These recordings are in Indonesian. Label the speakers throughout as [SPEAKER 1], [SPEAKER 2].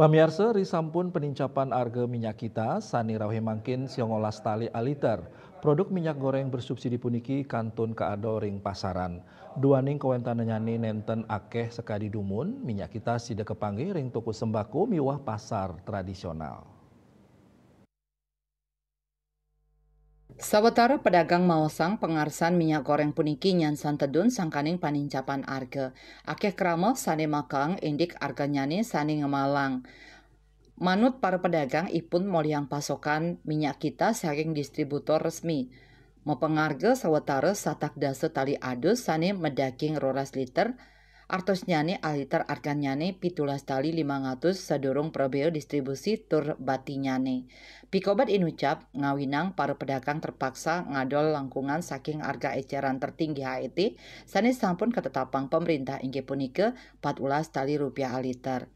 [SPEAKER 1] Pamiarsa risampun penincapan harga minyak kita sani raweh mangkin siongolas tali aliter. Produk minyak goreng bersubsidi puniki kantun kaado ring pasaran. Duaning kawentan nyani nenten akeh sekadi dumun, minyak kita sida kepanggih ring toko sembako miwah pasar tradisional.
[SPEAKER 2] Sawetara pedagang maosang pengarsan minyak goreng puniki nyansan tedun sangkaning panincapan harga. Akeh krama sane makang indik harganyane sane ngemalang. Manut para pedagang ipun moliang pasokan minyak kita saking distributor resmi. Mepengarga sawetara satak dasa tali adus sane medaking 12 liter. Artos nyane aliter arganyane 17 tali 500 sadurung probeo distribusi tur batinyane. Pikobat inucap ngawinang para pedagang terpaksa ngadol langkungan saking harga eceran tertinggi HET sanes sampun ketetapang pemerintah inggih punika 14 tali rupiah aliter.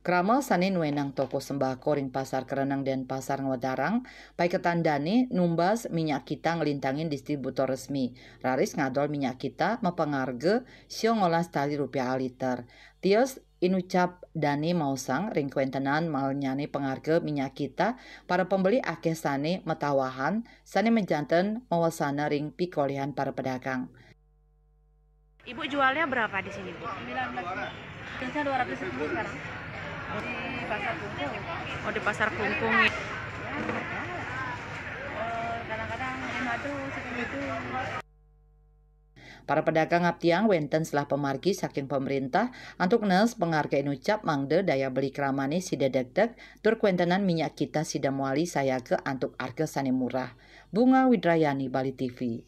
[SPEAKER 2] Krama sane nuenang toko sembako ring pasar Kerenang dan pasar Ngewedarang, pai ketandane numbas minyak kita ngelintangin distributor resmi. Raris ngadol minyak kita mepengarge 19 tali rupiah aliter. Tios inucap Dani Mausang ring kuentenan malnyane pengarge minyak kita, para pembeli akeh sane metawahan, sane menjanten mawasana ring pikolehan para pedagang.
[SPEAKER 3] Ibu jualnya berapa di sini, Bu?
[SPEAKER 4] 19. Biasanya 200.000 sekarang. Di pasar Kungkung.
[SPEAKER 3] Oh, di pasar Kungkung.
[SPEAKER 4] Ya, kadang-kadang 5 10 itu.
[SPEAKER 2] Para pedagang ngaptiang wenten setelah pemargi saking pemerintah untuk nes penghargaan ucap mangde daya beli kramane sida deg-deg tur kuentenan minyak kita sida muali saya ke antuk harga sane murah. Bunga Widrayani, Bali TV.